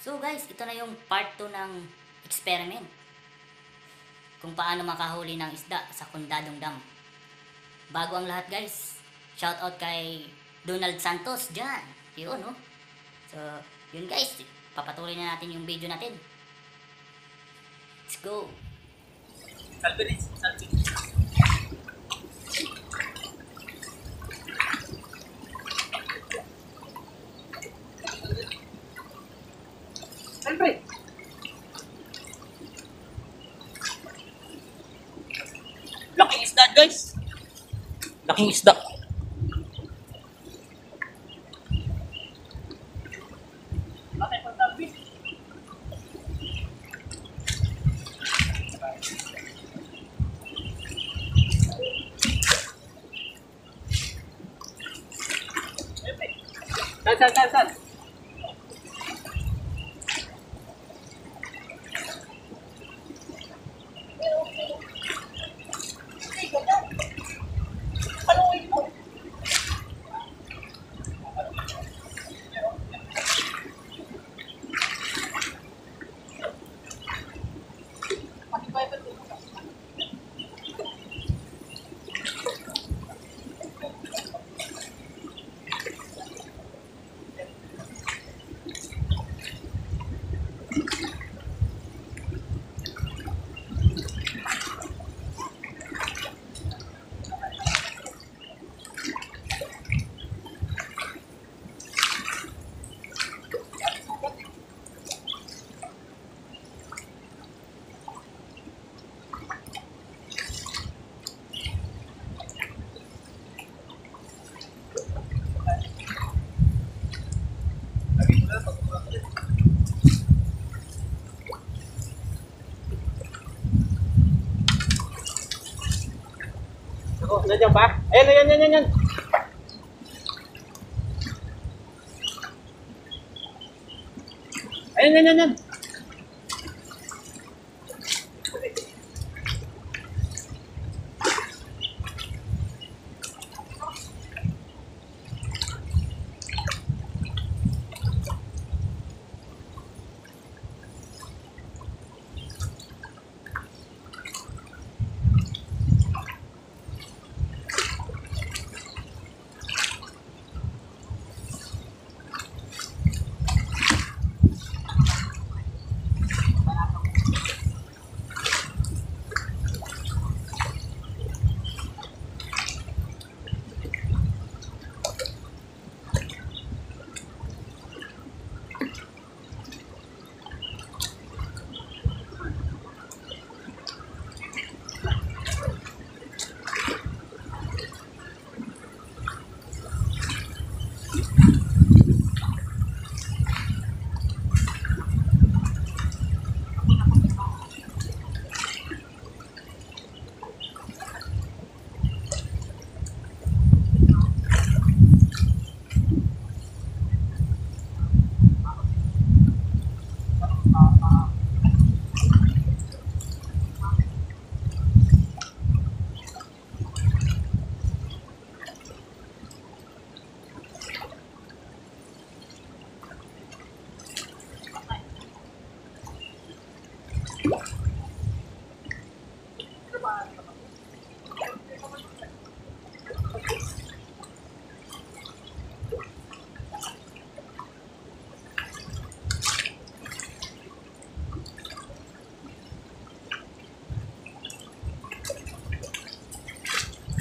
So guys, ito na yung part 2 ng experiment. Kung paano makahuli ng isda sa Condadong Dam. Bago ang lahat guys, shout out kay Donald Santos dyan. Yun no. So, yun guys, papatuloy na natin yung video natin. Let's go. Salpiris. Siyempre. Laking isda guys. Laking isda. Bakit pang tabi? Sal. Oh, nandiyan pa? Ayan. Ayan.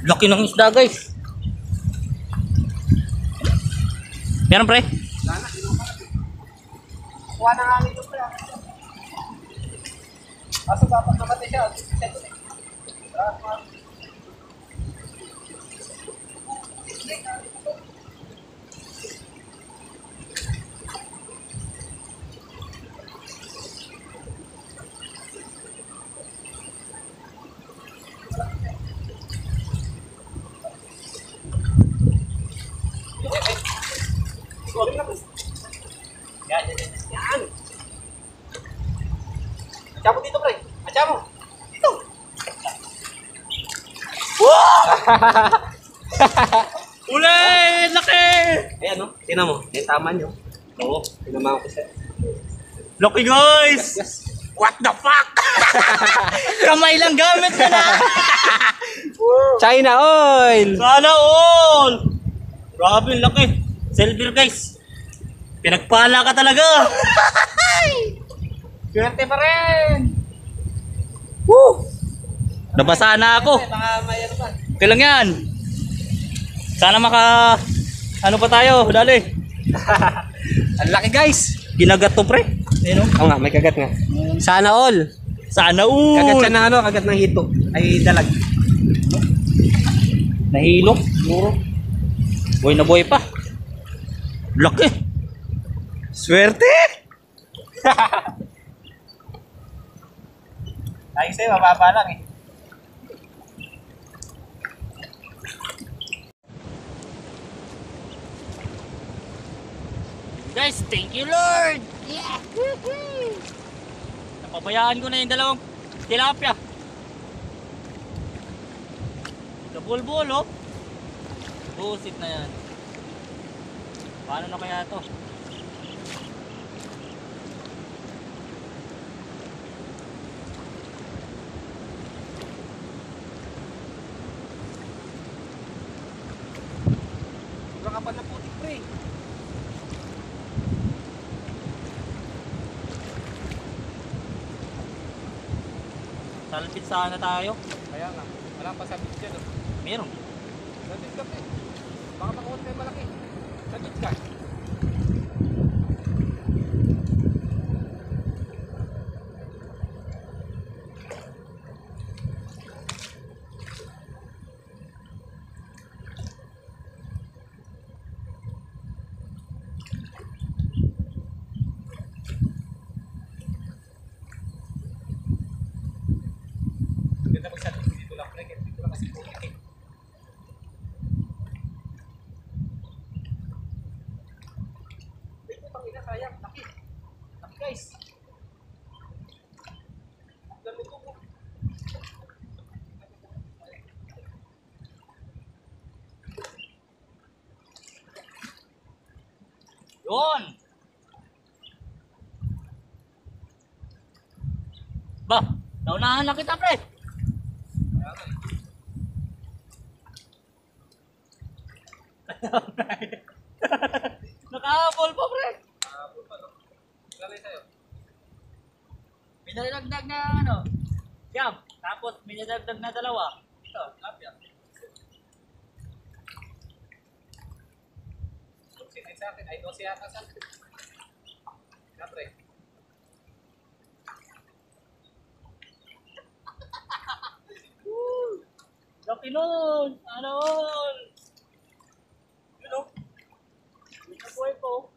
Laki ng isda guys. Meron pre? Kuha na nga nito pre. Kaso dapat namatay siya. Yan. Acha mo dito, pre. Acha mo. Dito. Wow! Uli! Laki! Ayan, no? Tingnan mo. Yung tama nyo. Oo. Tinama ko siya. Lucky guys! Yes. What the fuck? Kamay lang gamit na na! China oil! Sana all! Grabe, laki. Silver guys. Pinagpala ka talaga. Swerte pa rin! Woo! Nabasa na ako. Baka may ano pa. Okay lang yan. Sana maka... Ano pa tayo? Dali. Ang laki guys! Ginagat to pre. Ayun o. Oo nga, may kagat nga. Sana all! Sana all! Kagat siya ng ano, kagat ng hito. Ay dalag. Nahilo. Siguro. Buhay na buhay pa. Laki. Swerte! Ayos sa'yo, mababa lang eh. Guys, thank you Lord! Yeah! Napabayaan ko na yung dalawang tilapia. Kabulbul oh. Busit na yan. Paano na kaya to? Sobrang kapal na putik pre. Salpit sana tayo. Kaya nga, walang pasabit dyan. Oh. Meron. Sabit ka pre. Baka makuha tayo malaki. Sabit ka. Ganda magsabit dito lang pre. Dito lang kasi putik eh. Ina, sayang, laki. Laki guys. Ganun ko po. Yun! Ba, naunahan na kita pre. Nakahabol pa pre. Galay sa'yo. May nadagdag na ano, siyam. Tapos may nadagdag na dalawa. Ito, lapya. Suksitin sa akin. Ay, 12 yata sa akin. Kapre. Laki nun! Ano all? Yun o. Nabuhay po.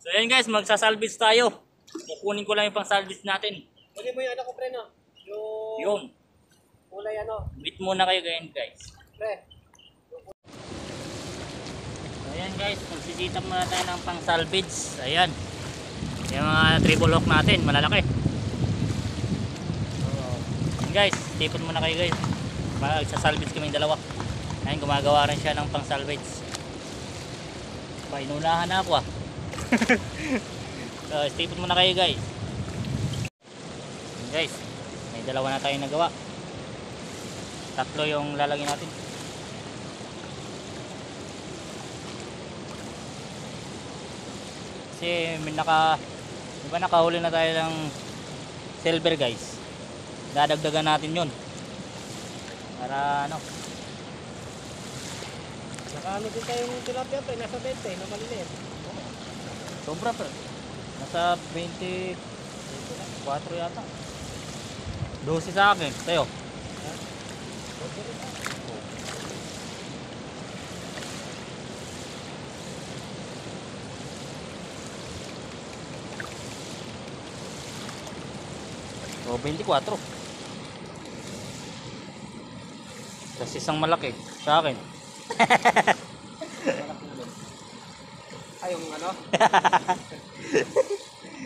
So yan guys, magsasalvage tayo. Kukunin ko lang yung pang salvage natin. Huli mo yung ano ko, pre, no? Yung Yun. kulay ano. Meet muna kayo ganyan guys. Pre. So ayan guys, magsisitap muna tayo ng pang salvage. Ayan. Yung mga triple hook natin, malalaki. So, yun guys, tipon muna kayo guys. Magsasalvage kami yung dalawa. Ayan, gumagawa rin siya ng pang salvage. Painunahan na ako ah. So, tipon muna kayo guys. Ayan guys, may dalawa na tayong nagawa. Tatlo yung lalagyan natin. Kasi may diba nakahuli na tayo ng silver guys. Dadagdagan natin yun para ano. Nakaano din tayo yung tilapia, pre. Nasa 20 na maliliit. Sobra pa. Nasa 24 yata. 12 sa akin. Tayo. O 24. Tapos isang malaki sa akin. Ay, yung ano?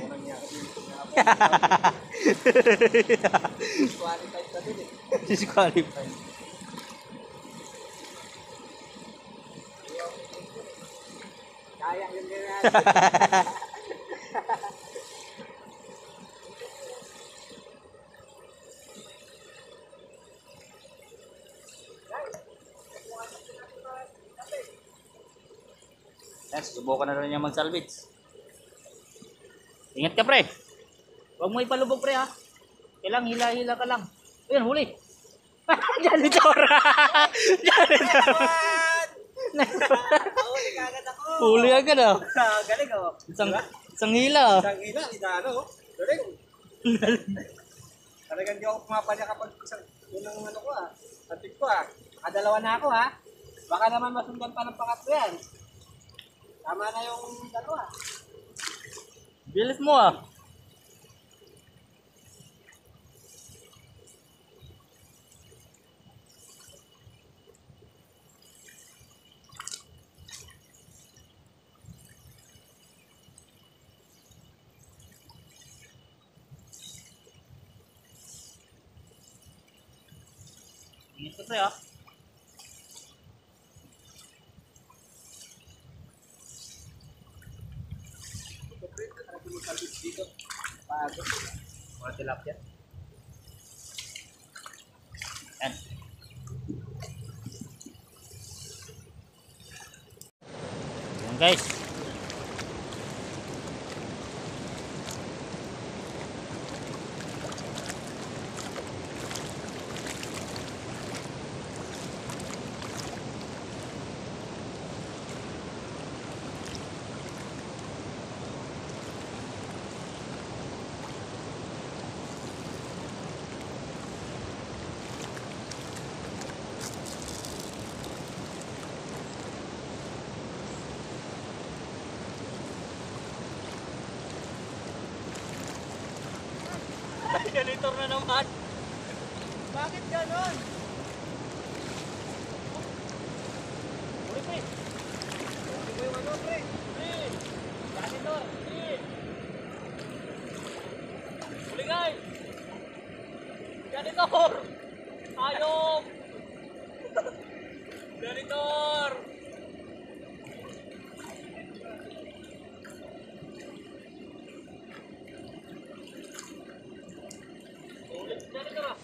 Murang niya kasi yung qualified na din eh. Disqualified. Kaya yun din natin. susubukan na rin niya mag-salvage. Ingat ka, pre. Huwag mo ipalubog, pre, ha. Kailang hila-hila ka lang. Ayun, huli. Janitor. Janitor. Huli kagad ako. Huli agad, ah. Galing oh. Isang hila. Isang hila, ano oh. Galing. Talagang di ako pumapalya kapag isang unang ano ko ah. Satik ko ah. Nakadalawa na ako ha. Baka naman masundan pa ng pangatlo yan. Tama na yung dalawa. Bilis mo, ah. Ingat ka, pre, ah. Dito. Pagod. Mga tilapia. Yan. Yan, guys. Janitor na naman. Bakit ganon? Huli, pre. Hindi ko yung ano pre. Pre. Janitor. Pre. Huli, guys. Janitor. Ayok. Janitor. Huli, janitor.